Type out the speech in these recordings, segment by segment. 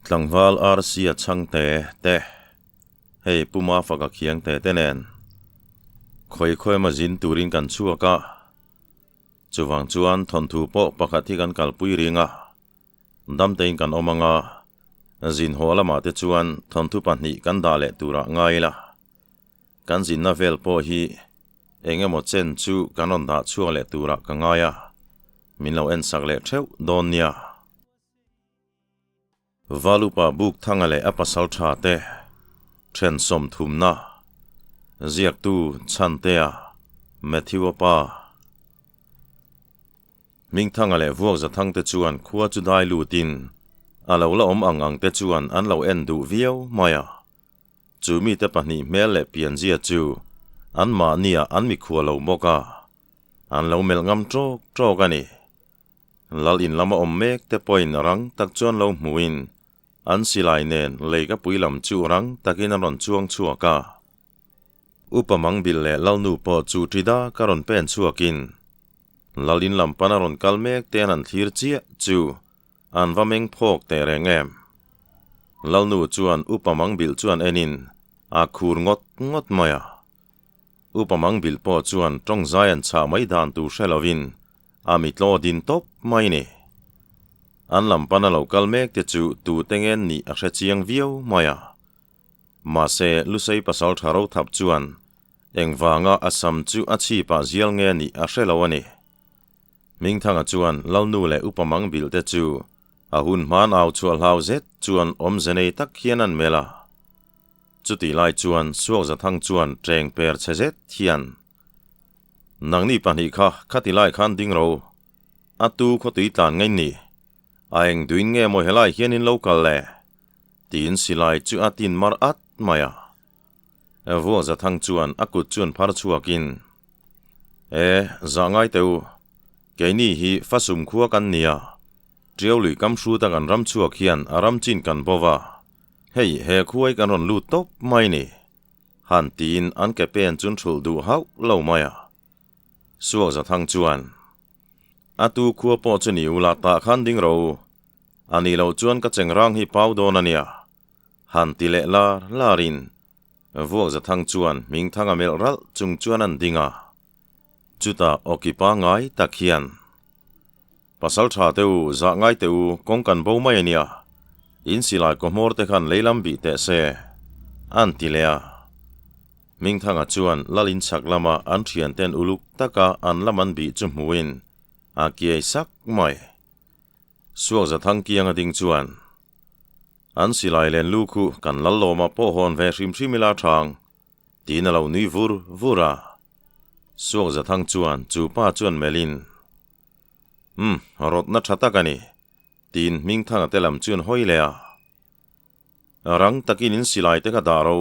tlangval arsia changte te hei puma faka khiang te tenen khoi ma jin turin kan chuaka chuwang chuan thon thu po pakhathi kan kalpui ringa damtein kan omanga jin holama te chuan thon thu panni kan dale tura ngaila kan jin na vel po hi engemaw chen chu kanon da chuang le tura ka ngaya minlo en sak le theu don nia valupa buk thangale apasal tha te then som thumna ziak tu chantea Matthew pa ming thangale vuak za thang te chuan khuwa chu dai lutin alo la ang te chuan an lo en du viau maya chu mi te pahni mel le pian zia chu an ma nia an mi khuwa lo moka an lo mel ngam trok ani lal in lama mek te point rang tak chuan lo muin an silai nen leika puilam chu rang takin ron chuang chuaka upamang bil le lalnu po chu trida karon pen chuakin lalin lampana ron kalmek ten an thlir chia chu an vameng phok te rengem lalnu chuan upamang bil chuan enin a khur ngot maya upamang bil po chuan tong zayan cha mai dan tu shelovin amitlo din top mai ni an lampana local mek te chu tu tengen ni a chiang viau maya ma se lusei pasal tharo thap chuan engwanga asam chu achi pa zial nge ni a shelawani ming thanga chuan lalnu le upamang bil te chu a hun man au chual hau zet chuan om zenei tak hianan mela chuti lai chuan suak za thang chuan treng per chezet hian nangni pani kha khati lai khan ding ro atu khotui tlan ngai ni aeng duin nge mo helai hianin local le tin silai chu atin mar at maya vo za thang chuan akut chuan phar chuakin zangai teu keini hi fasum khuwa kan nia triaului kam hru ta kan ram chuak hian aram chin kan bowa hei he khuai kan ron lu top mai ni han tin an ke pen chun thul du hau lo maya suak za thang chuan atu khuwa po chuni ula ta khan ding ro ani lo chuan ka chengrang hi pau don ania han ti le larin vuak za thang chuan ming thanga mel ral chung chuan an dinga chuta okipa ngai takhian pasal tha teu za ngai teu kongkan bo mai ania in silai ko mor te khan leilam bi te se an ti lea ming thanga chuan lalin chaklama an thian ten uluk taka an laman bi chu muin a kiai sak mai suak za thang kianga ding chuan an silai len luku kan lallo ma po hon ve hrimila thang tin alo ni vura suak za thang chuan chu pa chuan melin rot na thata kani tin ming thanga telam chuan hoilea rang takin in silai te ka daro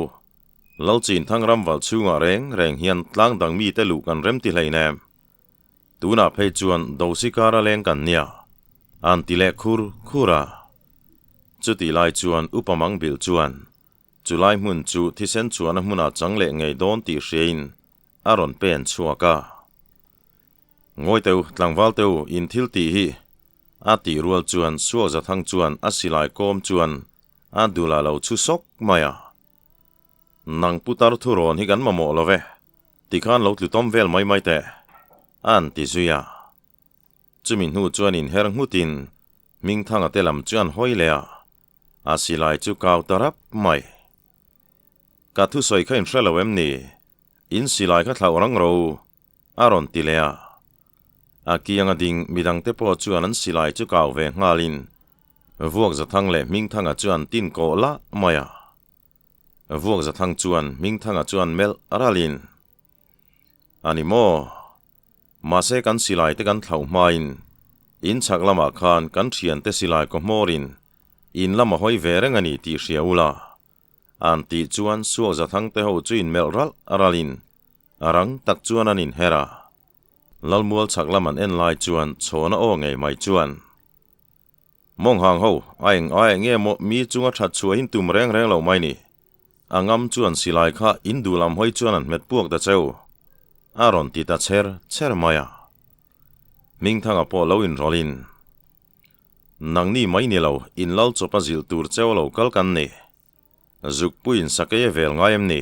lalchin thang ram wal chunga reng hian tlang dang mi te lu kan rem ti hleinem tuna phei chuan dosikara leng kan nia an ti le khura chuti lai chuan upamang bil chuan chulai mun chu thisen chuan hmuna changle ngei don ti hrein aron pen chuaka ngoi teu tlangwal teu in thil ti hi ati rual chuan suak za thang chuan asilai kom chuan adula lo chu sok maya nang putar thuron hi kan mamo love tikhan lo tlutom vel mai te an ti zuya chumin hu chuan in her ngutin ming thanga telam chuan hoilea asilai chu kaw tarap mai ka thu soi khain hrelawem ni in silai kha thlau rang ro aron tilea akianga ding midang te po chuan an silai chu kaw ve ngalin vuak za thang le ming thanga chuan tin ko la maya vuak za thang chuan ming thanga chuan mel aralin animo mase kan silai te kan thlau main in chaklama khan kan thian te silai ko morin in lama hoi vereng ani ti hriaula an ti chuan suak za thang te ho chuin mel ral aralin arang tak chuan anin hera lalmual chaklaman en lai chuan chhona o ngei mai chuan mong hang ho aeng nge mo mi chunga that chua hin tum reng lo mai ni angam chuan silai kha indulam hoi chuan an met puak da cheu aron ti ta cher maya ming thanga po lo in rolin nang ni mai ni lo in lal chopa zil tur cheu lo kal kan ni zuk puin sakaya vel ngai em ni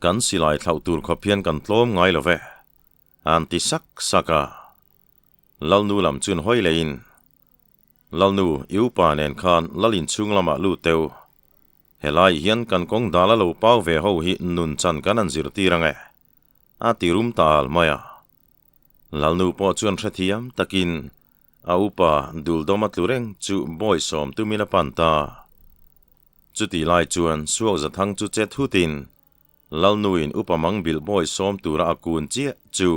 kan silai thau tur khopian kan tlom ngai lo ve anti saka lal nu lam chun hoi le in lal nu iu pa nen khan lalin chung lama lu teu helai hian kan kong dala lo pau ve ho hi nun chan kan an zir ti range a ti rum tal maya lal nu po chuan thrathiam takin a upa dul domat lureng chu boy som tu mina panta chu ti lai chuan suak za thang chu che thu tin lal nuin upa mang bil boy som tura akun chia chu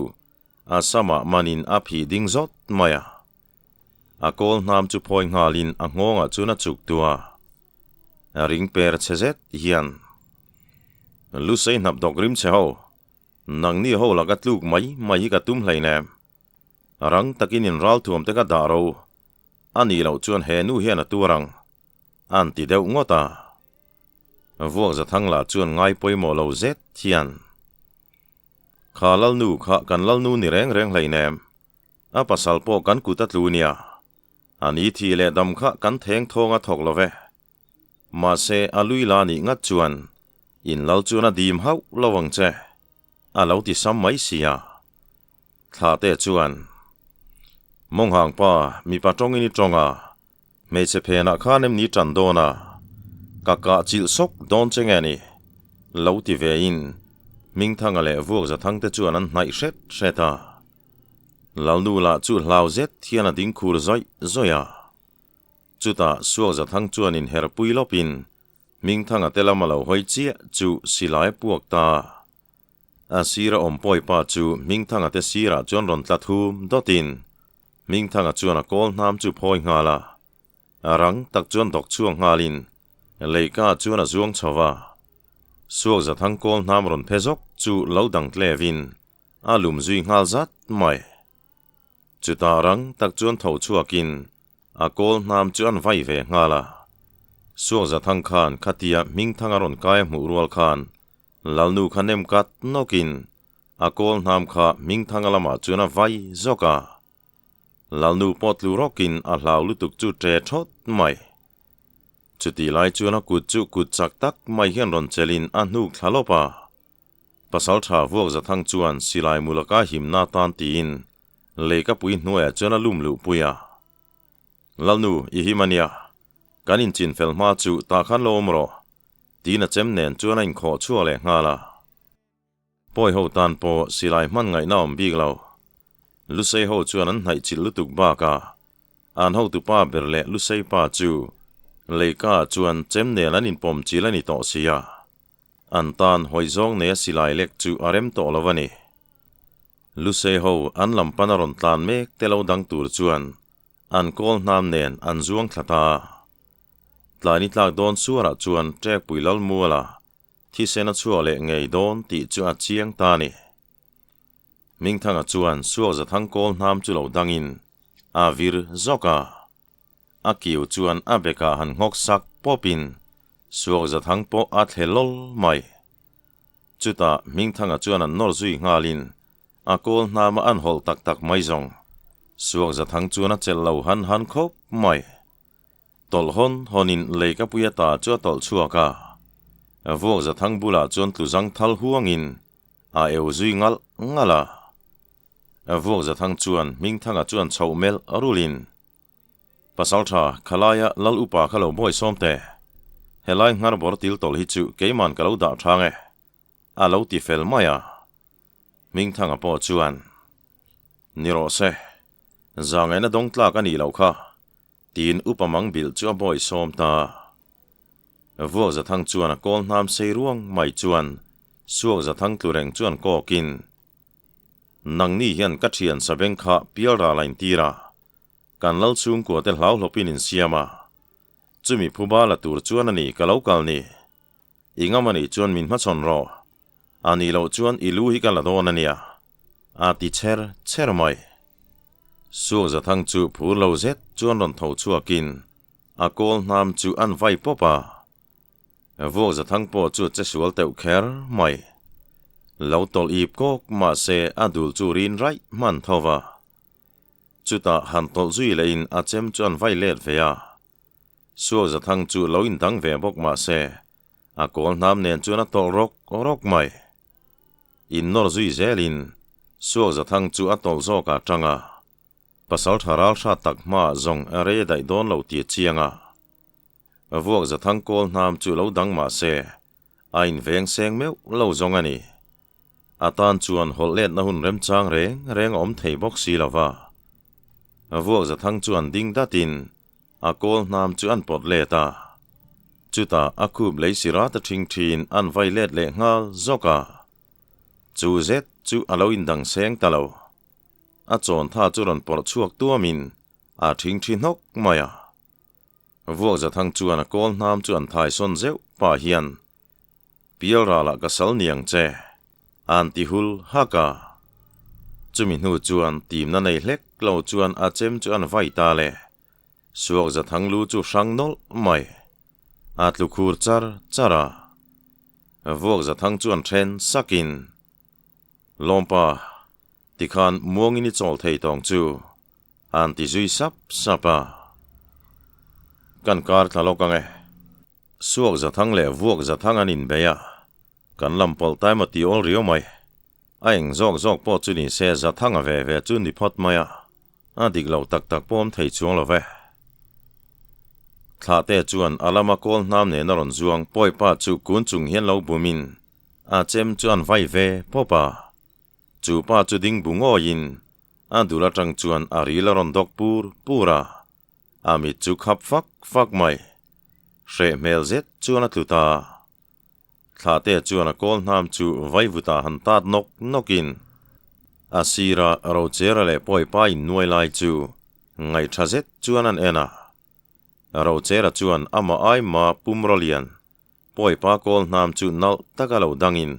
asama manin aphi ding zot maya akol nam chu phoi ngalin a ngonga chuna chuk tua ring per chezet hian lu sei nap dok rim che ho nang ni ho lagat luk mai ka tum hlei nem rang takin in ral thuam te ka daro ani lo chuan he nu hian a turang an ti deuh ngota vuak za thang la chuan ngai poimo lo zet hian kha lal nu kha kan lal nu ni reng hlei nem a pasal po kan kuta tlunia ani thi le dam kha kan theng thonga thok love ma se alui la ni ngat chuan in lal chuan a dim hau lawang che a lo ti sam mai sia tha te chuan mong hang pa mi pa tong ini tonga me che phena khanem ni tan dona kaka chil sok don chengani lo ti ve in ming thang ale vuak za thang te chuan an hnai hret hreta lal nu la chu hlau zet thiana ding khur zoya chuta suak za thang chuan in her pui lopin ming thanga telama lo hoi chia chu silai puak ta asira om poi pa chu ming thanga te sira chuan ron tla thum dotin ming thanga chuan a kol nam chu phoi ngala arang tak chuan dok chuang ngalin leika chuan a zuang chawa suak za thang kol nam ron phezok chu lo dang tlevin alum zui ngal zat mai chuta rang tak chuan tho chuakin a kol nam chuan vai ve ngala suak za thang khan khatia ming thanga ron kai mu rual khan lalnu khanem kat nokin a kol nam kha ming thanga lama chuan a vai zoka lalnu potlu rokin a hlau lutuk chu tre thot mai chuti lai chuan a kut chu kut chak tak mai hian ron chelin a hnuk thalopa pasal tha vuak za thang chuan silai mulaka himna tan tin leika pui hnuaya chuan a lumlu puya lalnu i himania kanin chin felma chu ta khan lomro tina chem nen chuan in kho chua le ngala poi ho tan po silai man ngai naom big lo lu sei ho chuan an hnai chil lutuk ba ka an ho tu pa berle lu sei pa chu leika chuan chem nen an in pom chilani to sia an tan hoi zong ne silai lek chu arem to lovani lu sei ho an lam panaron tlan mek telo dang tur chuan an kol nam nen an zuang thlata tlani tlak don suara chuan trek puilal muala thi sena chua le ngei don ti chu a chiang ta ni ming thanga chuan suak za thang kol nam chu lo dangin a vir zoka a kiu chuan a beka han ngok sak popin suak za thang po a thelol mai chuta ming thanga chuan an nor zui ngalin a kol nam an hol tak tak mai zong suak za thang chuan a chel lo han khop mai tol honin leika puya ta chu tol chuaka vuak za thang bula chuan tluzang thal huangin a eu zui ngala vuak za thang chuan ming thanga chuan chomel arulin pasal tha khalaya lal upa khalo boy somte helai ngar bor til tol hi chu keiman kalo da thange a lo ti fel maya ming thanga po chuan niro se zangena dong tla ka ni lo kha tin upamang bil chu boy som ta vuak za thang chuan a kol nam sei ruang mai chuan suak za thang tlureng chuan ko kin nang ni hian ka thian sabeng kha piara lain tira kan lal chung ko te hlau hlopin in siama chumi phuba la tur chuan ani kalokal ni ingamani chuan min ma chon ro ani lo chuan ilu hi kala don ania a ti cher mai suak za thang chu phur lo zet chuan ron tho chuakin a kol nam chu an vai popa vuak za thang po chu che sual teu kher mai lo tol ip kok ma se adul chu rin rai man thova chu ta han tol zui le in a chem chuan vai let ve a suak za thang chu lo in dang ve bok ma se a kol nam nen chu na tol rok mai in nor zui zelin suak za thang chu a tol zo ka tanga pasal tharal sha tak ma zong are dai don lo ti chianga vuak za thang kol nam chu lo dang ma se a in veng seng meu lo zong ani atan chuan hol let na hun rem chang reng om thei bok si lawa vuak za thang chuan ding datin a kol nam chu an pot leta chuta akub leisira ta thing thin an vai let le ngal zoka chu zet chu alo in dang seng talo a chon tha churan por chuak tuamin a thing thin hok maya vuak za thang chuan a kol nam chuan thai son zeu pa hian pial rala ka sal niang che an ti hul haka chumin hu chuan tim na nei hlek lo chuan a chem chuan vai ta le suak za thang lu chu sang nol mai at lu khur chara vuak za thang chuan then sakin lompa tikhan muang ini chol thei tong chu an ti zui sapa kan kar thalokang suak za thang le vuak za thang an in beya kan lampol tai ma ti ol rio mai aing zok po chu ni se za thang ve chu ni phot maya a dik lo tak pom thei chuang lo ve thla te chuan alama kol nam ne na ron zuang poi pa chu kun chung hian lo bumin a chem chuan vai ve popa chu pa chu ding bungo in a dula tang chuan ari la ron dok pura ami chu khap fak mai she mel zet chuan a tluta thla te chuan a kol nam chu vai vuta han tat nokin asira ro chera le poi pa in nuai lai chu ngai thazet chuan an ena ro chera chuan ama ai ma pumrolian poi pa kol nam chu nal takalo dangin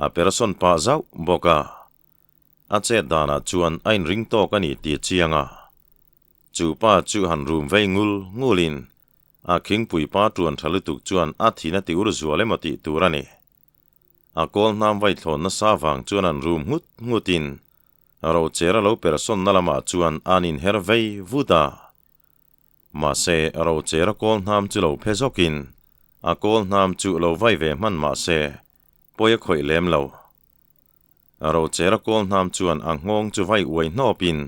a person pa zau boka a che dana chuan ain ring to kani ti chianga chu pa chu han rum vei ngulin a king pui pa tuan thalutuk chuan a thina ti ur zuale mati turani a kol nam vai thon na sawang chuan an rum ngutin ro chera lo person nalama chuan anin hervei vuda ma se ro chera kol nam chu lo phezokin a kol nam chu lo vai ve man ma se poya khoi lem lo ro chera kol nam chuan ang ngong chu vai uai nopin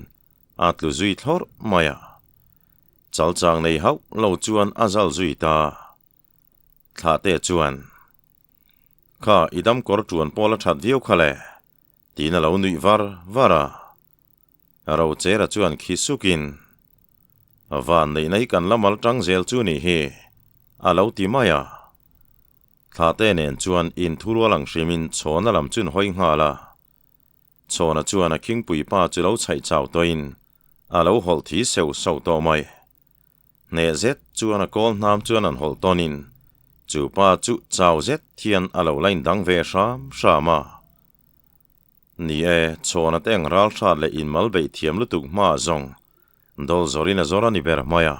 atlu zui thor maya chal chang nei hau lo chuan azal zui ta thla te chuan kha idam kor chuan pola that viau khale tina lo nui vara ro chera chuan khisukin van nei kan lamal tang zel chu ni hi alo ti maya thla te nen chuan in thuro lang hrimin chhona lam chun hoi ngala chhona chuan a king pui pa chu lo chhai chaw toin alo hol thi seu so to mai ne zet chuan a kol nam chuan an hol tonin chu pa chu chaw zet thian alo lain dang ve shama ni chhona teng ral thar le in mal bei thiam lutuk ma zong dol zorina zorani ber maya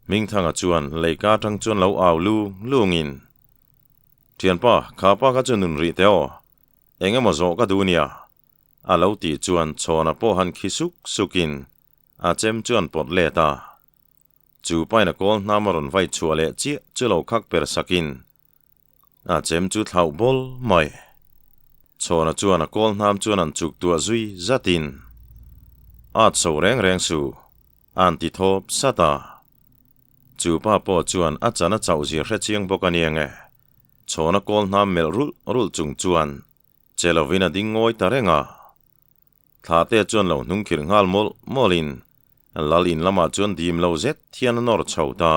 ming thanga chuan leika tang chuan lo aw lungin thian pa kha pa ka chunun ri teo engemaw zo ka dunia alo ti chuan chhona po han khisuk sukin a chem chuan pot leta chu paina kol namaron vai chuale chi chulo khak per sakin a chem chu thlau bol mai chhona chuan a kol nam chuan an chuk tua zui zatin at so reng su an ti thop sata chu pa po chuan a chana chau zir hre chiang bokaniange chhona kol nam mel rul chung chuan chelovina dingoi tarenga thla te chuan lo hnung khir ngal molin lalin lama chuan dim lo zet thian nor chhota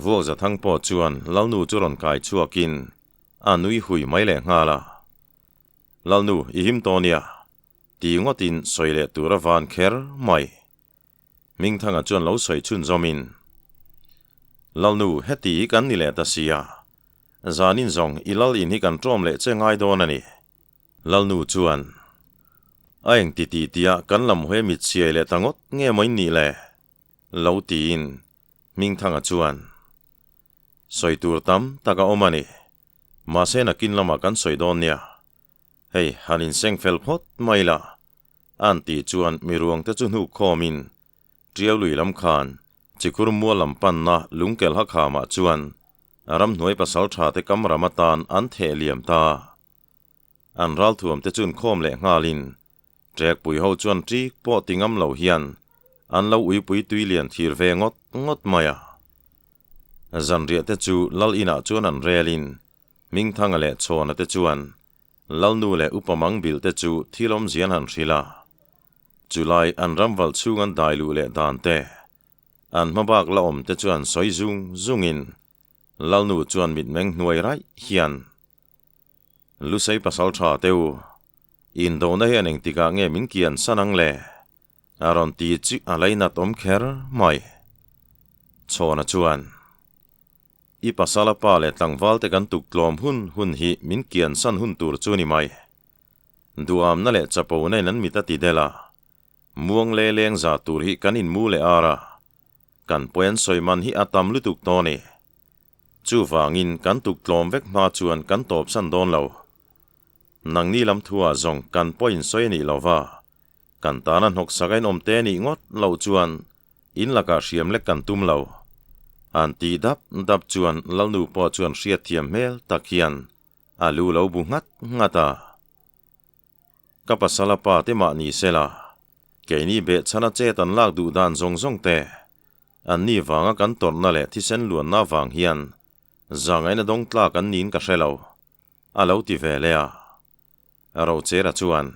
vuak za thang po chuan lalnu churon kai chuakin anui hui mai le ngala lalnu i him tonia ti ngotin soile tura van kher mai ming thanga chuan lo soi chun zomin lalnu heti kan ni le ta sia zanin zong ilal in hi kan trom le chengai don ani lalnu chuan aeng ti tia kan lam hoe mit siai le tangot nge mai ni le lo tin ming thanga chuan soi tur tam taka omani ma se na kin lama kan soi don nia hei hanin seng fel phot maila an ti chuan mi ruang te chu nu khomin trial lui lam khan chikur mua lam pan na lungkel ha kha ma chuan ram hnuai pasal tha te kam ramatan an the liam ta an ral thuam te chun khom le ngalin trek pui ho chuan tri po tingam lo hian an lo ui pui tui lian thir ve ngot maya zan ria te chu lal ina chuan an relin ming thanga le chona te chuan lal nu le upamang bil te chu thilom zian han rila July an ramwal chungan dailu le dan te an mabak la om te chuan soi zungin lal nu chuan mit meng hnuai rai hian lusei pasal tha teu in do na hian eng tika nge min kian sanang le aron ti chi alaina tom kher mai chona chuan I pasala pa le tlangwal te kan tuk tlom hun hi min kian san hun tur chu ni mai duam na le chapo nei nan mi ta ti dela muang le leng za tur hi kan in mu le ara kan poen soiman hi atam lutuk to ni chu wangin kan tuk tlom vek ma chuan kan top san don lo nang ni lam thua zong kan poin soi ni lova kan tanan hok sagain om te ni ngot lo chuan in laka hriam le kan tum lo an ti dap chuan lalnu po chuan hriat thiam mel takhian alu lo bu ngata kapasala pa te ma ni sela keini be chana che tan lak du dan zong te an ni wanga kan tor na le thi sen luan na wang hian zangai na dong tla kan nin ka hrelo alo ti ve le a ro chera chuan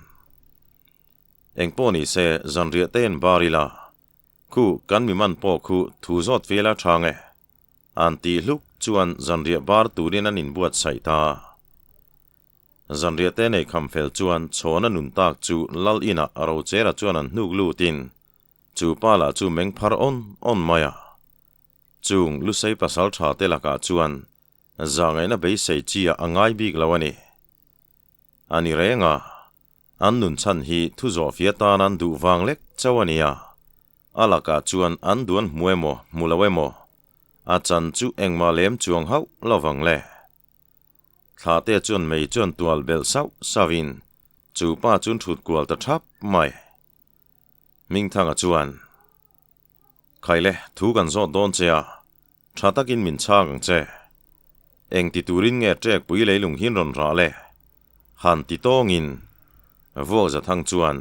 engpo ni se zanria ten barila khu kan mi man po khu thu zot vela thange an ti hluk chuan zanria bar turin an in buat saita zanria te nei khamfel chuan chhona nun tak chu lal ina aro chera chuan an hnuk lutin chu pala chu meng phar on maya chung lusei pasal tha te laka chuan zangai na be sei chia angai bik lawani ani renga an nun chan hi thu zo fiatan an du wang lek chawania alaka chuan an duan muemo mulawemo a chan chu engma lem chuang hau lawang le thla te chuan mei chuan tual bel sau savin chu pa chun thut kwal ta thap mai ming thanga chuan khaile thu kan zo don chea thatakin min chang che eng ti turin nge trek pui leilung hin ron ra le han ti tongin vo za thang chuan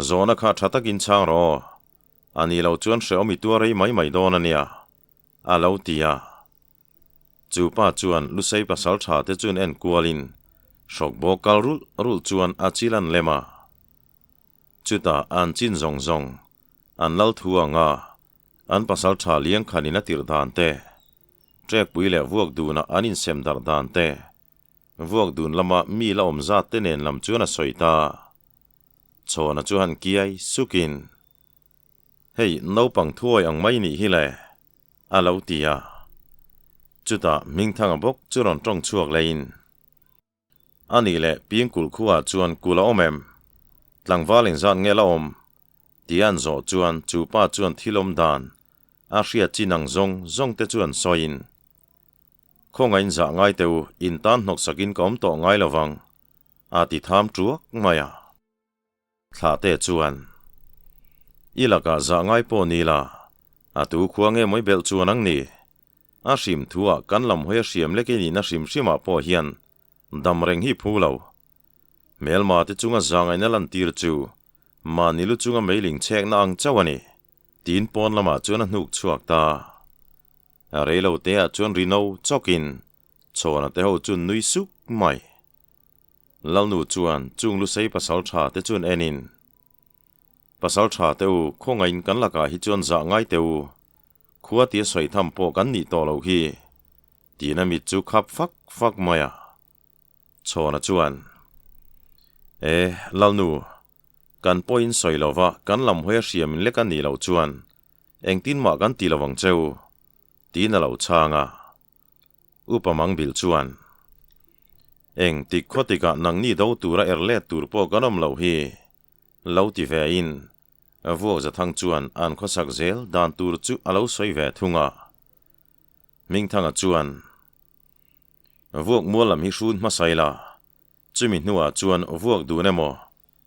zona kha thatakin chang ro ani lo chuan hreomi tuarei mai don ania alo tia chu pa chuan lusei pasal tha te chun en kualin shok bokal rul chuan achilan lema chuta an chin zong an lal thuanga an pasal tha liang khanina tir dan te trek pui le vuak du na anin sem dar dan te vuak dun lama mi la om zat te nen lam chuan a soita chona chuan kiai sukin hei no pang thuai ang mai ni hi le alo tia chuta ming thanga bok churon tong chuak lein ani le pingkul khuwa chuan kula omem tlangwalin zan nge la om tian zo chuan chu pa chuan thilom dan a hria chinang zong te chuan soin khongain za ngai teu in tan nok sakin kom to ngai lawang a ti tham truak maya thla te chuan ilaka za ngai po ni la a tu khuange moi bel chuan ang ni a hrim thua kan lam hoi hriam leke ni na hrim po hian damreng hi phulo melma te chunga zangai na lan tir chu manilu chunga mailing chek na ang chawani tin pon lama chuan hnuk chuak ta a reilo te a chuan rino chokin chona te ho chun nui suk mai lalnu chuan chung lu sei pasal tha te chuan enin pasal tha teu khongain kan laka hi chuan za ngai teu khuwa ti soi tham po kan ni to lo hi tina mi chu khap fak maya chona chuan lalnu kan point soi lova kan lam hoi hriam le kan ni lo chuan engtin ma kan ti lawang cheu tina lo changa upamang bil chuan eng tik khotika nang ni do tura erle tur po kanom lo hi lo ti ve in avo za thang chuan an khosak zel dan tur chu alo soi ve thunga ming thanga chuan vuak mualam hi hrun ma saila chumi hnuwa chuan vuak du nemo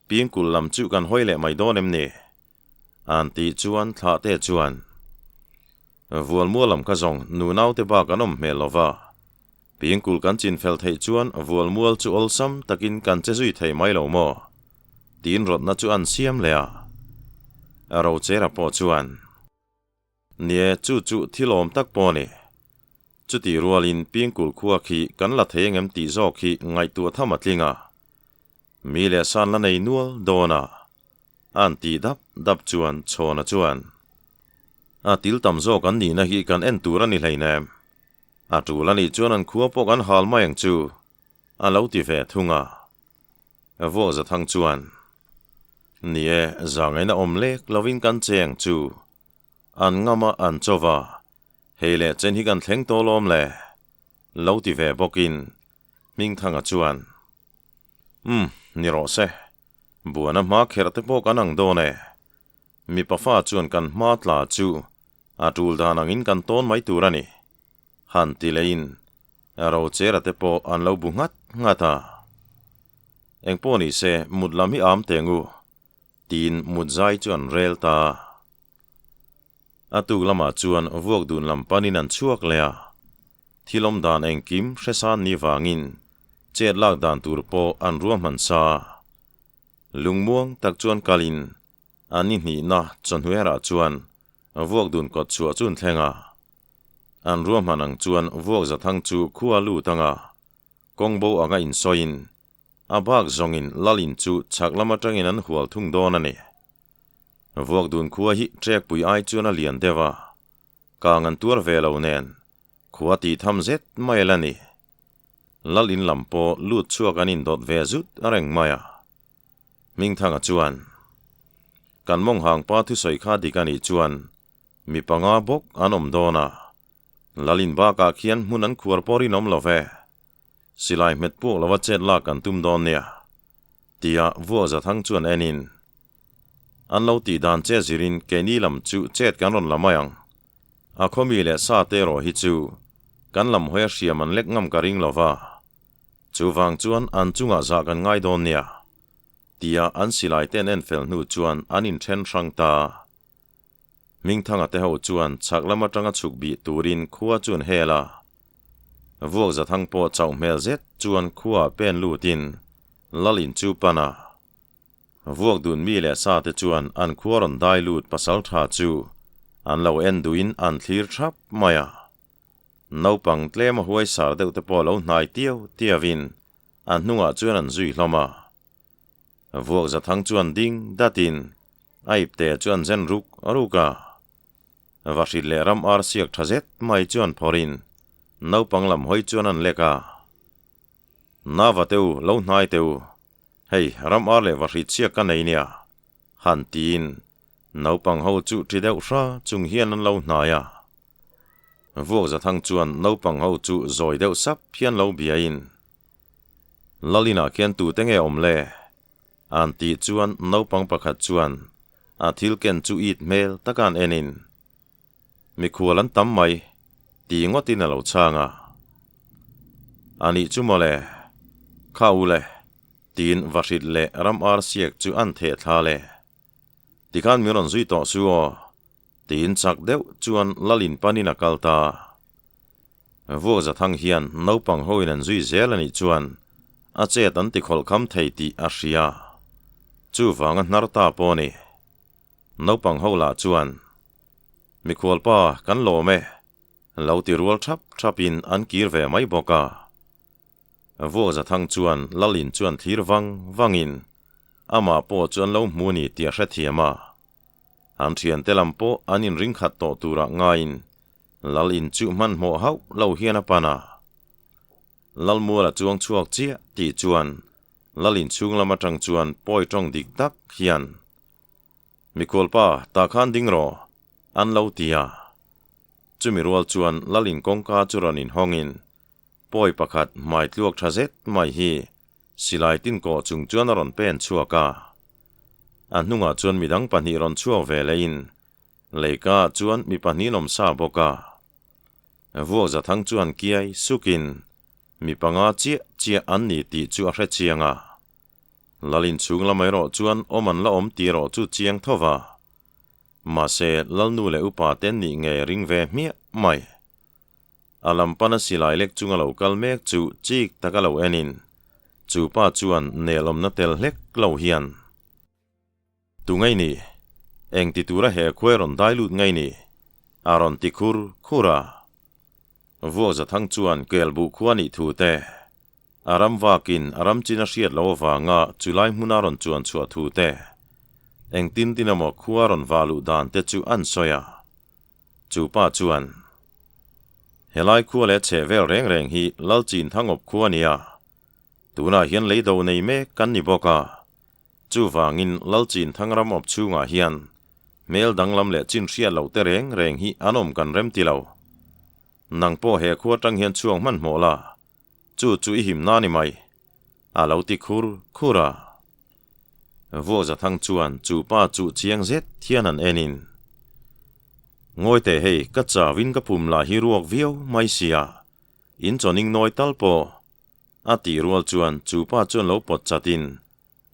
pieng kul lam chu kan hoi le mai don em ni an ti chuan thla te chuan vual mua lam ka zong nu nau te ba kanom me lova pieng kul kan chin fel thei chuan vual mual chu olsam takin kan che zui thei mai lo mo tin rot na chu an siam le a ro che ra po chuan nie chu thilom tak po ni chu ti rualin pieng kul khuwa khi kan la theng em ti zo khi ngai tu thamatlinga mi le san la nei nual dona an ti dap chuan chona chuan a til tam zo kan ni na hi kan en tur ani hleinem a tu la ni chuan an khuwa po kan hal mai ang chu a lo ti ve thunga a vo za thang chuan nie zangai na omlek lovin kan cheng chu an ngama an chowa hele chen hi kan thleng to lom le lo ti ve bokin ming thanga chuan ni ro se buana ma kherte po kanang do ne mi pa fa chuan kan ma tla chu atul danang in kan ton mai turani han ti lein aro chera te po an lo bungat ngata eng po ni se mudlam hi am tengu tin mudzai chuan rel ta atu lama chuan vuak dun lam panin an chuak lea thilom dan eng kim hresan ni wangin chet lak dan tur po an ruam han sa lungmuang tak chuan kalin ani hni na chon huera chuan vuak dun kot chua chun thlenga an ruam hanang chuan vuak za thang chu khuwa lu tanga kongbo anga in soin abak zongin lalin chu chaklama tangin an hual thung don ani vuak dun khuwa hi trek pui ai chuan a lian dewa kangan tur velo nen khuwa ti tham zet mai lani lalin lampo lut chuak anin dot ve zut areng maya ming thanga chuan kan mong hang pa thu soi kha dikani chuan mi panga bok anom dona lalin ba ka khian hunan khuar pori nom love silai met pu lawa chet la kan tum don nia tia vuwa za thang chuan enin an lo ti dan che zirin ke ni lam chu chet kan ron lamayang a khomi le sa te ro hi chu kan lam hoya hriam an lek ngam ka ring lova chu wang chuan an chunga za kan ngai don nia tia an silai ten en fel nu chuan an in then rang ta ming thanga te ho chuan chaklama tanga chuk bi turin khuwa chuan hela vuak za thang po chau mel zet chuan khuwa pen lu tin lalin chu pana vuak dun mi le sa te chuan an khuaron dai lut pasal tha chu an lo en duin an thlir thap maya naupang tlema huai sar deuh te po lo hnai tiavin an hnunga chuan an zui hloma vuak za thang chuan ding datin aip te chuan zen ruk aruka vashit le ram ar siak thazet mai chuan phorin naupang lam hoi chuan an leka nawa teu lo hnai teu hei ram ar le vashit siak ka nei nia han tin naupang ho chu tri deuh hra chung hian an lo hnaya vuak za thang chuan naupang ho chu zoi deuh sap hian lo biain lalina khian tu te nge omle an ti chuan naupang pakhat chuan a thil ken chu it mel takan enin mi khualan tam mai ti ngotin a lo changa ani chu mole kha ule tin vashit le ram ar siek chu an the thla le tikhan miron zui to suo tin chak deuh chuan lalin panina kalta vuak za thang hian naupang hoin an zui zel ani chuan a chet an ti khol kham thei ti a hria chu wanga hnar ta pawni naupang ho la chuan mi khual pa kan lo me lo ti rual thapin an kir ve mai boka vuak za thang chuan lalin chuan thlir wangin ama po chuan lo hmuni tia hre thiama an thian te lampo anin ring khat to tura ngain lalin chu man mo hau lo hian apana lalmua la chuang chuak chia ti chuan lalin chung lama tang chuan poi tong dik tak hian mi kolpa ta khan ding ro an lo tia chumi rual chuan lalin kongka churanin hongin poi pakhat mai tluak thazet mai hi silai tin ko chung chuan ron pen chuaka an hnunga chuan midang pahnih ron chuak ve lein leika chuan mi pahnih nom sa boka vuak za thang chuan kiai sukin mi panga chia an ni ti chu a hre chianga lalin chung lamai ro chuan oman la om ti ro chu chiang thova ma se lalnu le upa ten ni nge ring ve mi mai alam pana silai lek chunga lo kal mek chu chik takalo enin chu pa chuan nelom na tel hlek lo hian tu ngai ni eng ti tura he khueron dailut ngai ni aron ti khura vô za thang chuan kelbu khuani thu te aram wakin aram china hriat lo wa nga chulai hmunaron chuan chua thu te eng tin tinamo khuaron walu dan te chu an soya chu pa chuan helai khu le che vel reng hi lalchin thangop khuania tuna hian leido nei me kan ni boka chu wangin lalchin thangram op chunga hian mel danglam le chin hria lo te reng hi anom kan rem ti lo nang po he khu tang hian chuang man mola chu I him na ni mai a lo ti khura vô za thang chuan chu pa chu chiang zet thian an enin ngoi te hei ka cha win ka pum la hi ruak viau mai sia in choning noi talpo a ti rual chuan chu pa chuan lo pot chatin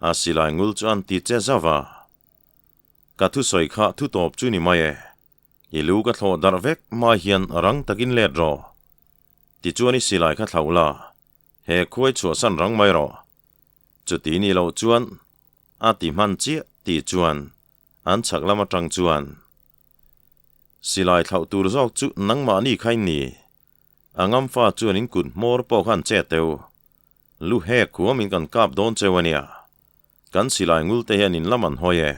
a silai ngul chuan ti che zawa ka thu soi kha thu top chu ni mai e ilu ka thlo dar vek ma hian rang takin let ro ti chuan I silai kha thaula he khoi chu san rang mai ro chu ti ni lo chuan a ti man chi ti chuan an chak lama tang chuan silai thau tur zok chu nangma ni khai ni angam fa chuan in kun mor po khan che teu lu he khuamin kan kap don chewania kan silai ngul te hian in laman hoye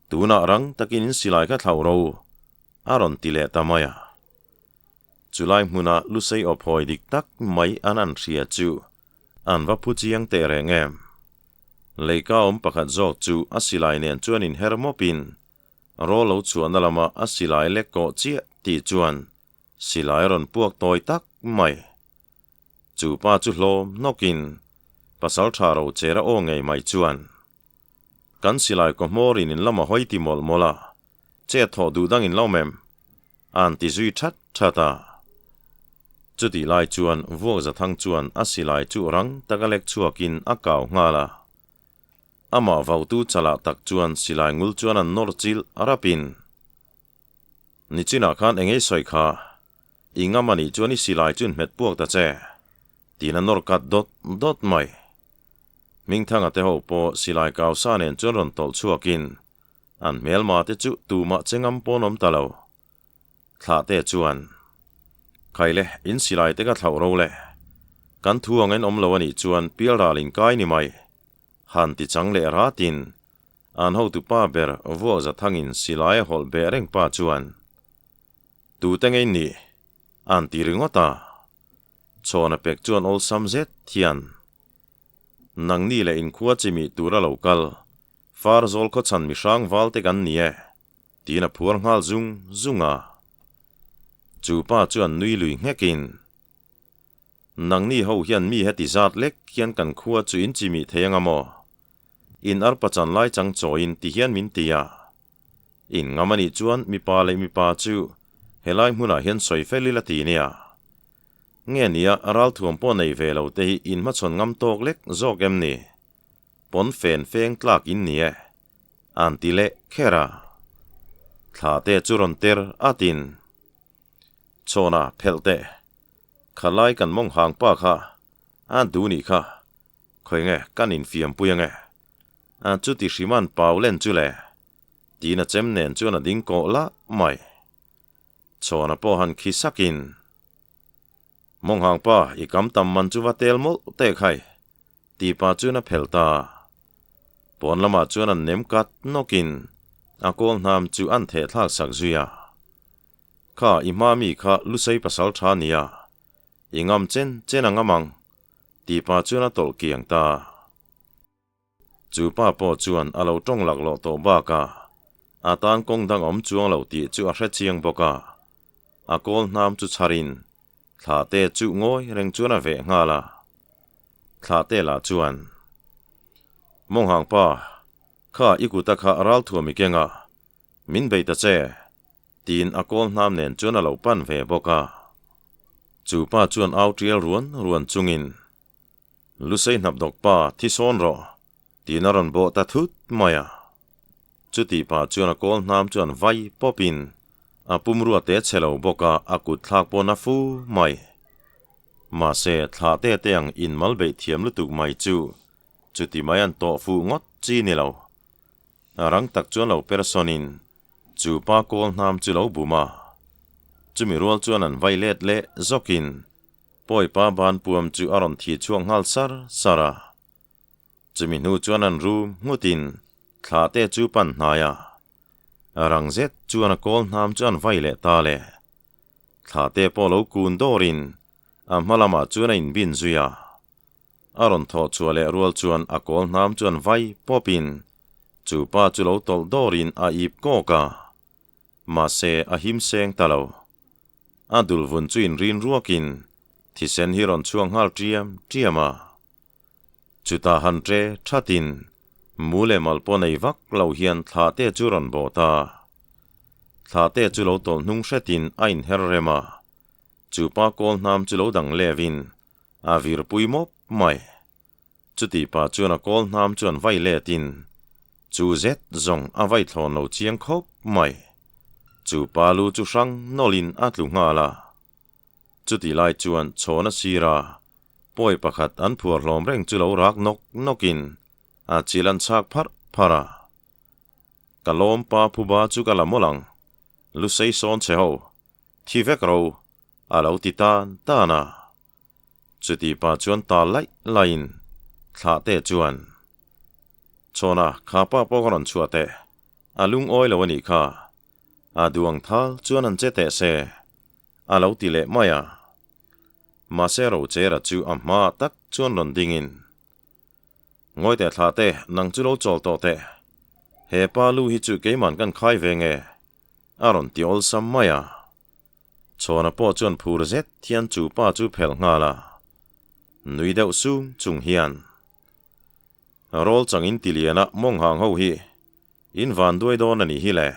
tuna rang takin in silai kha thau ro aron tile tamaya chulai hmuna lusei ophoi dik tak mai anan hria chu an va phu chiang te rengem leika om pakhat zok chu asilai nen chuan in hermopin rolo chuan alama asilai le ko chia ti chuan silai ron puak toi tak mai chu pa chu hlom nokin pasal tharo chera o ngei mai chuan kan silai ko morin in lama hoiti mol mola che tho du dang in lomem an ti zui thata chu ti lai chuan vô za thang chuan asilai chu rang takalek chuakin akaw ngala ama vautu chala tak chuan silai ngul chuan an nor chil arapin nichina khan engei soi kha ingamani chuan I silai chun met puak ta che tina nor kat dot mai mingthanga te ho po silai kaw sa nen chuan ron tol chuakin an melma te chu tu ma chengam ponom talo thla te chuan khaile in silai te ka thlau ro le kan thuang en om lo ani chuan pial ralin kai ni mai han ti chang le ratin an ho tu pa ber vô za thangin silai hol bereng pa chuan tu tengei ni an ti ringota chona pek chuan ol samzet thian nang ni le in khuwa chimi tura lokal far zol kho chan mi sang walte kan ni e tina phuar ngal zunga chu pa chuan nui lui ngekin nang ni ho hian mi heti zat lek hian kan khuwa chu in chimi theyanga mo in arpa chan lai chang cho in ti hian min tia in ngamani chuan mi pa chu helai hmuna hian soi feli la ti nia nge nia aral thuam po nei ve lo te in ma chon ngam tok lek zok em ni pon fen feng tlak in ni e an ti le khera thla te churon ter atin chona phelte khalai kan mong hang pa kha an du ni kha khoi nge kan in fiam puyange an chu ti hriman pau len chu le tina chem nen chu na ding ko la mai chona po han khisakin mong hang pa I kam tam man chu wa tel mol te khai ti pa chu na phelta pon lama chu na nem kat nokin akol nam chu an the thak sak zuya kha imami kha lusei pasal tha nia ingam chen angamang ti pa chu na tol kiang ta chu pa po chuan alo tong lak lo to ba ka atan kong dang om chuang lo ti chu a hre chiang boka akol nam chu charin thla te chu ngoi reng chuan a ve ngala thla te la chuan mong hang pa kha ikuta kha aral thuami kenga min beita che tin akol nam nen chuan a lo pan ve boka chu pa chuan autrial ruan chungin lusei nap dok pa thi son ro tin aron bo ta thut maya chu ti pa chuan a kol nam chuan vai popin a pumrua te chelo boka akut thlak pon a fu mai ma se thla te teng in malbe thiam lutuk mai chu ti mai an to fu ngot chi ni lo arang tak chuan lo personin chu pa kol nam chu lo buma chu mi rual chuan an vai let le zokin poi pa ban puam chu aron thi chuang hal sara chu mi nu chuan an ru ngutin thla te chu pan hnaya arang zet chuan a kol nam chuan vai le ta le thla te po lo kun dorin a hmalama chuan a in bin zuya aron tho chua le rual chuan a kol nam chuan vai popin chu pa chu lo tol dorin a ip ko ka ma se a him seng talo a dul vun chu in rin ruakin thi sen hiron chuang hal triama chu ta han tre thatin mule malpo nei vak lo hian thla te chu ron bo ta thla te chu lo tol hnung hretin a in her rema chu pa kol nam chu lo dang levin a vir pui mop mai chu ti pa chuan a kol nam chuan vai le tin chu zet zong a vai thlon lo chiang khop mai chu pa lu chu sang nolin a tlu nga la chu ti lai chuan chona sira poi pakhat an phuar hlom reng chu lo rak nokin a chilan chak phara kalom pa phuba chu kala molang lu sei son che ho thi vek ro a lo ti ta na chu ti pa chuan ta lain thla te chuan chona kha pa pokron chuate alung oi lo ani kha a duang thal chuan an che te se a lo ti le maya ma se ro che ra chu a ma tak chuan ron dingin ngoi te thla te nang chu lo chol to te he pa lu hi chu ke man kan khai ve nge aron ti ol sam maya chona po chuan phur zet thian chu pa chu phel nga la nui deuh sum chung hian rol changin tiliana mong hang ho hi in van duai don ani hi le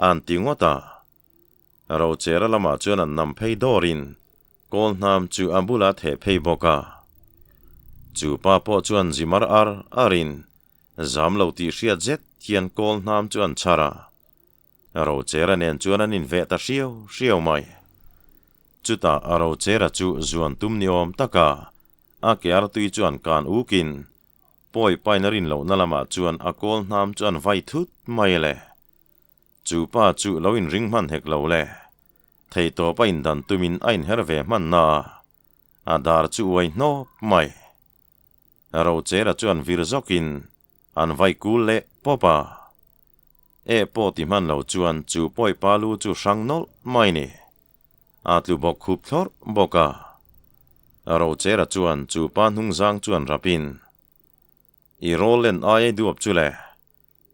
an tingota ro chera lama chuan an nam phei dorin kol nam chu ambula the phei boka chu pa po chuan zimar arin zam lo ti hriat zet hian kol nam chuan chara ro chera nen chuan an in ve ta hriau mai chuta aro chera chu zuan tum ni om taka a kyar tui chuan kan ukin poi painarin lo nalama chuan a kol nam chuan vai thut mai le chu pa chu lo in ring man hek lo le thei to pa in dan tumin ain her ve man na a dar chu wai no mai aro chera chuan vir zokin an vai kul le popa e po ti man lo chuan chu poi pa lu chu sang nol mai ni atlu bok khup thlor boka aro chera chuan chu pa hnung zang chuan rapin i rolen ai duop chule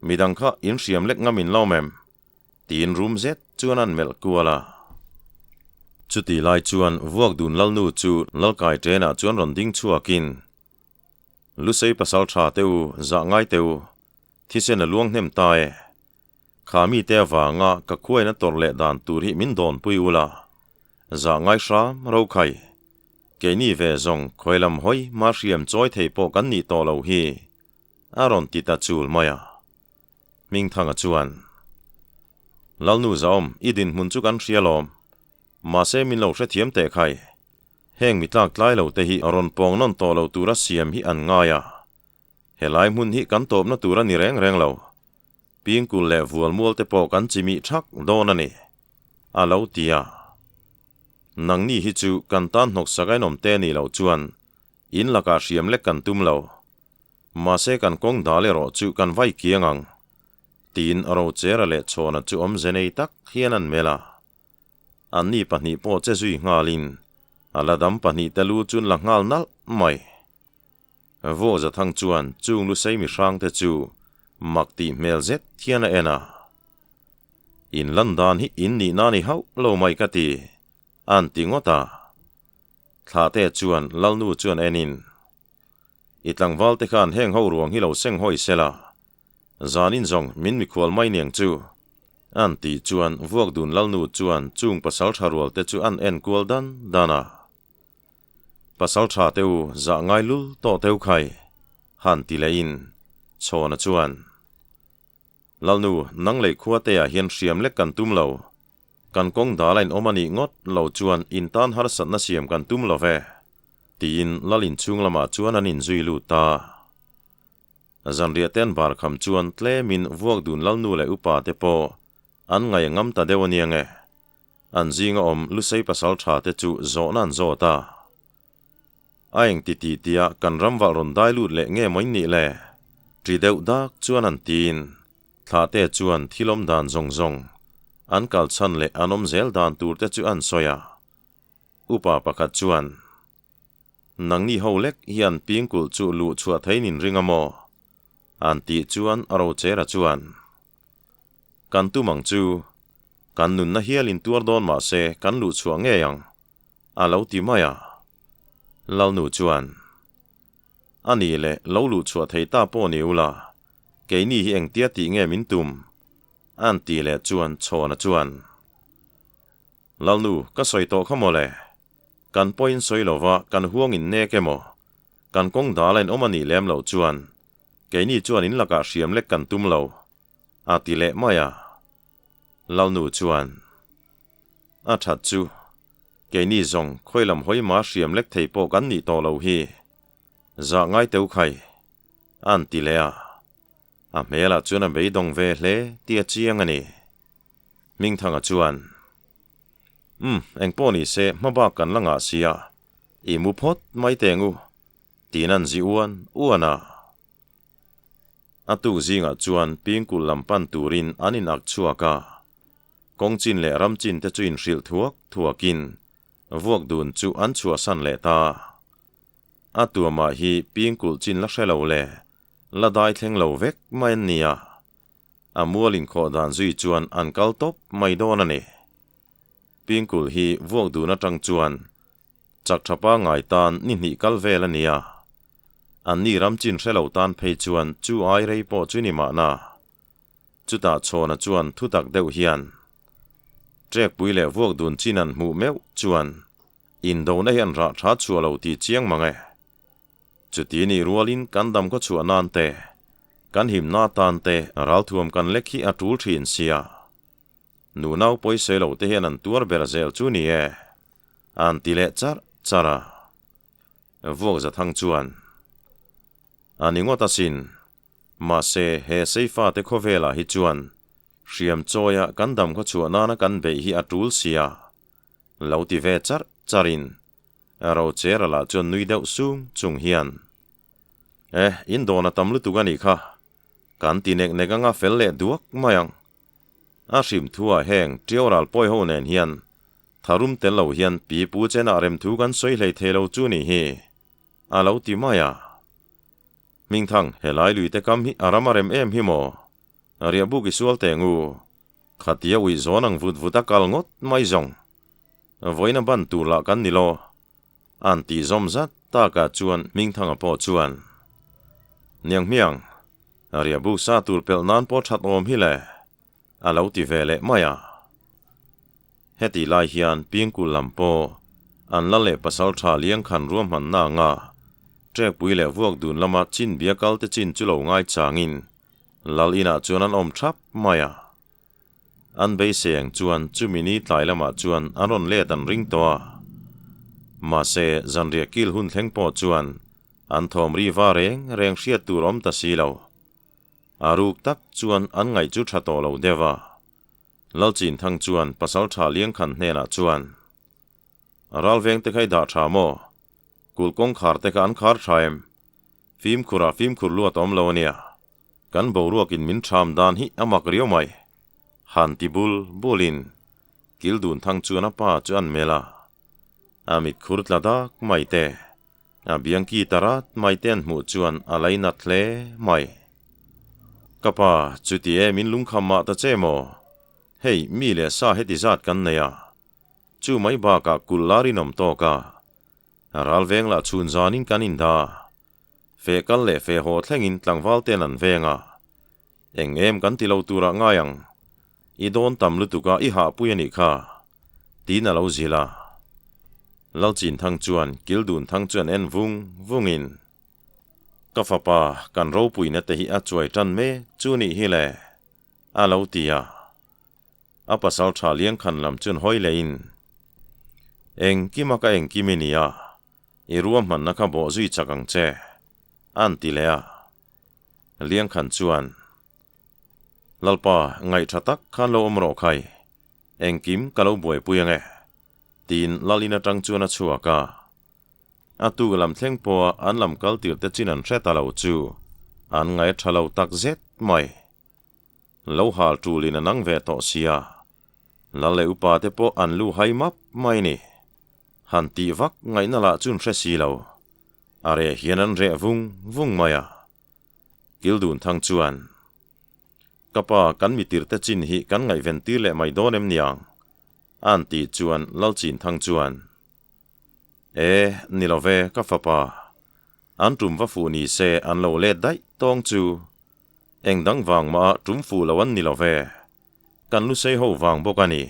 midang kha in hriam lek ngamin lomem tin room zet chuan an mel kuala chuti lai chuan vuak dun lalnu chu lalkai trena chuan ron ding chuakin lusei pasal tha teu za ngai teu thisen a luang hnem tae khami te wanga ka khuaina torle dan tur hi min don pui ula za ngai shram ro khai ke ni ve zong khoilam hoi ma hriam choi thei po kan ni to lo hi aron ti ta chul maya ming thanga chuan lalnu zaom idin mun chu kan hrialom ma se min lo hre thiam te khai heng mi tlak tlai lo te hi aron pong non to lo tura siam hi an ngaya helai mun hi kan top na tura ni reng lo pingkul le vual mual te po kan chimi thak don ani a lo tia nang ni hi chu kan tan nok sagai nom te ni lo chuan in laka hriam le kan tum lo ma se kan kong dale ro chu kan vai kiangang tin aro chera le chona chu om zenei tak hian an mela an ni pahni po che zui ngalin aladam pahni telu chun la ngal nal mai vo za thang chuan chung lu sei mi hrang te chu makti mel zet thiana ena in landan hi in ni nani hau lo mai ka ti an tingota thla te chuan lalnu chuan enin itlang walte khan heng ho ruang hi lo seng hoi sela zanin zong min mi khwal mai niang chu an ti chuan vuak dun lalnu chuan chung pasal tharual te chu an en kual dana pasal tha teu za ngai lul to teu khai han ti le in chaw na chuan lalnu nang lei khua te a hian hriam lek kan tum lo kan kong dalain omani ngot lo chuan in tan har sat na siam kan tum lo ve tin lalin chung lama chuan an in zui lu ta zan ria ten bar kham chuan tle min vuak dun lalnu le upa te po an ngai ngam ta dewani ange an zinga om lu sei pasal tha te chu zo nan zo ta aeng ti ti tia kan ramwal ron dai lut le nge moi ni le tri deuh dak chuan an tin thla te chuan thilom dan zong zong an kal chan le anom zel dan tur te chu an soya upa pakhat chuan nang ni holek hian pingkul chu lu chua theinin ringamo an ti chuan aro chera chuan kan tu mang chu kan nun na hialin tur don ma se kan lu chua nge yang alo ti maya lau nu chuan ani le lo lu chua thei ta po ni ula ke ni hi eng tia ti nge min tum an ti le chuan chaw na chuan lau nu ka soi to khamole kan point soi lova kan huang in ne ke mo kan kong dalain omani lem lo chuan ke ni chuan in laka hriam lek kan tum lo a ti le maya lau nu chuan a that chu ke ni zong khoilam hoi ma hriam lek thei po kan ni to lo hi za ngai teu khai an ti le a mela chuan a bei dong ve hle tia chiang ani ming thanga chuan eng po ni se maba kan langa sia I mu phot mai tengu tinan zi uana atu zinga chuan pingkul lampan turin anin ak chuaka kongchin le ramchin te chuin hril thuakin vuak dun chu an chua san le ta atua ma hi pingkul chin la hrelo le la dai thleng lo vek mai nia amualin kho dan zui chuan an kal top mai don ani pingkul hi vuak dun atang chuan chak thapa ngai tan ni hni kal vel ania an ni ramchin hrelo tan phei chuan chu ai rei po chuni ma na chuta chona chuan thutak deuh hian trek puile vuak dun chinan mu meu chuan in do na hian ra tha chua lo ti chiang mangai chuti ni rualin kan dam ko chua nan te kan him na tan te ral thuam kan lekhi atul thin sia nu nau poi se lo te hian an tur berzel chu ni e an ti le chara vuak za thang chuan ani ngota sin ma se he seifa te khovela hi chuan hriam choya kan dam ko chua na kan be hi atul sia lo ti ve charin aro chera la chon nui deuh sum chung hian in dona tamlu tu gani kha kan ti nek neganga fel le duak mayang a hrim thua heng tioral poi ho nen hian tharum tel lo hian pi pu chena rem thu kan soi hlei thelo chu ni hi a lo ti maya ming thang helai lui te kam hi aramarem em hi mo aria bu ki sual tengu khatia ui zonang vuta kal ngot mai zong voina ban tu la kan ni lo an ti zom zat ta ka chuan ming thang a po chuan niang miang aria bu sa tur pel nan po that om hi le a lo ti vele maya heti lai hian pingkul lampo an la le pasal tha liang khan ruam han na nga trek puile vuak dun lama chin biakal te chin chulo ngai changin lal ina chuan an om thap maya an bei seng chuan chumini tlai lama chuan aron le dan ring toa ma se zanria kil hun thleng po chuan an thom ri wa reng hriat tur om ta silo aruk tak chuan an ngai chu tha to lo dewa lalchin thang chuan pasal tha liang khan hena chuan ral veng te khai da tha mo kul kong khar te kan khar thaim phim khur luat om lo nia kan boruak in min tham dan hi amak rio mai han ti bulin kildun thang chuan pa chuan mela amit khurtla dak mai te abiangki tarat mai ten mu chuan alaina thle mai kapa chuti e min lungkhamma ta chemo hei mi le sa heti zat kan neya chu mai ba ka kullari nom to ka ral veng la chun zanin kanin da fe kal le fe ho thlengin tlangwal ten an venga eng em kan ti lo tura ngayang I don tam lutuka I ha puyani kha tina lo zila lalchin thang chuan kildun thang chuan en vungin ka fa pa kan ro pui na te hi a chuai tan me chu ni hi le a lo tia a pasal tha liang khan lam chun hoi le in eng ki ma ka eng ki mi ni a i ruam man na ka bo zui chakang che an ti le a liang khan chuan lalpa ngai thatak khan lo omro khai eng kim ka lo boi puyang e tin lalina tang chuan a chua ka atu lam thleng po an lam kal tir te chin an theta lo chu an ngai thalo tak zet mai lo hal tu lin nang ve to sia lale upa te po an lu hai map mai ni han ti vak ngai na la chun thre si lo are hian an re vung maya kildun thang chuan kapa kan mi tir te chin hi kan ngai ven tir le mai donem niang an ti chuan lal chin thang chuan nilove ka fapa an tum va fu ni se an lo le dai tong chu eng dang wang ma tum fu lawan nilove kan lu sei ho wang bokani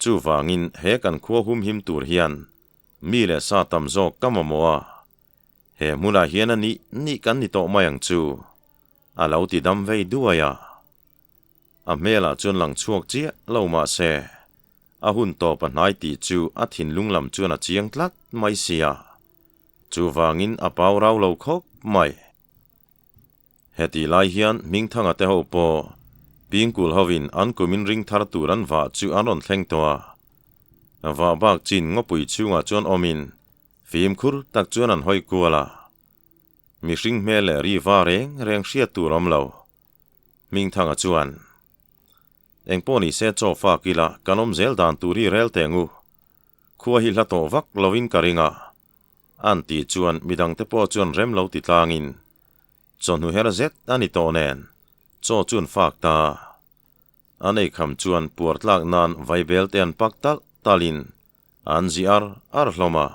chu wangin he kan kho hum him tur hian mi le sa tam zo kamamoa he mula hian ani ni kan ni to mayang chu a lo ti dam vei duaya a mela chun lang chuak chia lo ma se a hun to pa nai ti chu a thin lunglam chuan a chiang tlat mai sia chu wangin a pau rau lo khop mai heti lai hian ming thanga te ho po pingkul hovin an kumin ring thar turan wa chu anon thleng towa wa bak chin ngopui chunga chuan omin phim khur tak chuan an hoi kuala mi hring mele ri wa reng hria turam lo ming thanga chuan eng poni se cho fa kila kanom zel dan turi rel tengu khuwa hi hla to vak lovin karinga an ti chuan midang te po chuan rem lo ti tlangin chon hu hera zet ani to nen cho chuan fak ta anei kham chuan puar tlak nan vai bel ten pak tal talin an ziar ar hloma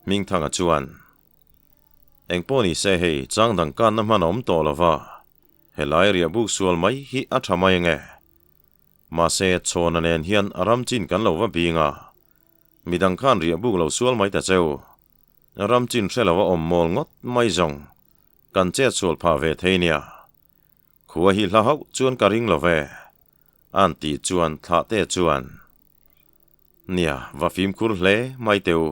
ming thanga chuan eng poni se hei chang dang kan na manom to lova helai ria buk sual mai hi a thamai nge ma se chona nen hian aram chin kan lo wa binga midang khan ria buk lo sual mai ta cheu ram chin threlawa om mol ngot mai zong kan che chul pha ve theinia khuwa hi hla hau chuan ka ring lo ve an ti chuan tha te chuan nia wa phim khur hle mai teu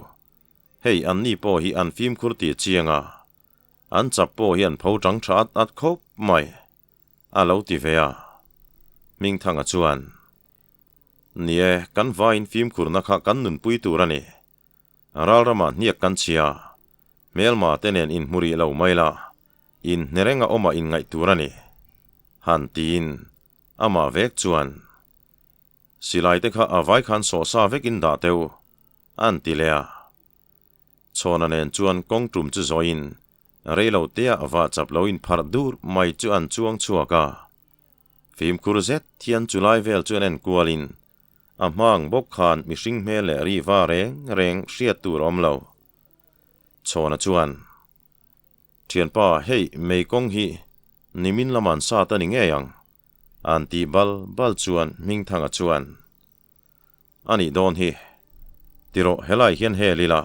hei an ni po hi an phim khur ti chianga an chap po hian pho tang that at khop mai a lo ti ve a ming thanga chuan nie kan vain phim khur na kha kan nun pui turani ral rama niak kan chia melma tenen in muri lo maila in nerenga oma in ngai turani han tin ama vek chuan silai te kha avai khan so sa vekin da teu an tilea chona nen chuan kong tum chu zoin reilo tea awa chap loin phar dur mai chu an chuang chuaka phim kurzet thian chulai vel chuan en kualin amang bok khan mi hring mele ri wa reng hriat tur omlo chona chuan thian pa hei mei kong hi nimin laman sa ta ni nge yang anti bal chuan ming thanga chuan ani don hi tiro helai hian he lila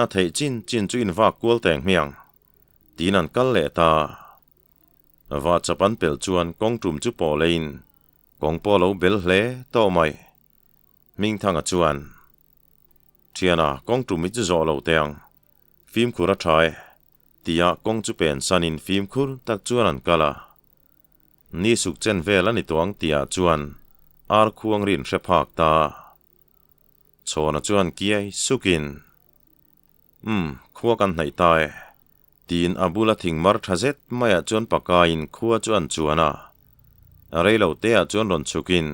a thei chin chuin wa kual teng miang tinan kal le ta wa chapan pel chuan kong tum chu po lein kong po lo bel hle to mai ming thanga chuan thiana kong tum mi chu zo lo teng phim khura thai tia kong chu pen sanin phim khur tak chuan an kala ni suk chen vel ani tuang tia chuan ar khuang rin hre phak ta chona chuan kiai sukin khuwa kan hnai ta tin abula thing mar thazet maya chuan paka in khuwa chuan chuana reilo te a chuan ron chukin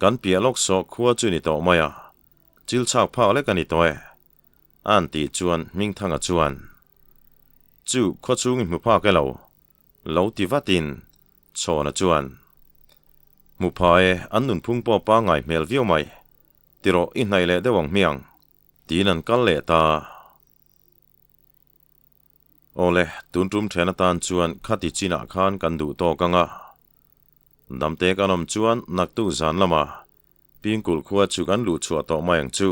kan pia lok so khuwa chu ni to maya chil chak phak le kan ni to an ti chuan ming thanga chuan chu kho chung mu pha ke lo ti vatin chona chuan mu phae an nun phung po pa ngai mel viau mai tiro in nai le dewang miang tinan kal le ta ole tuntum thena tan chuan khati china khan kan du to kanga damte kanom chuan naktu zan lama pingkul khuwa chu kan lu chua to mayang chu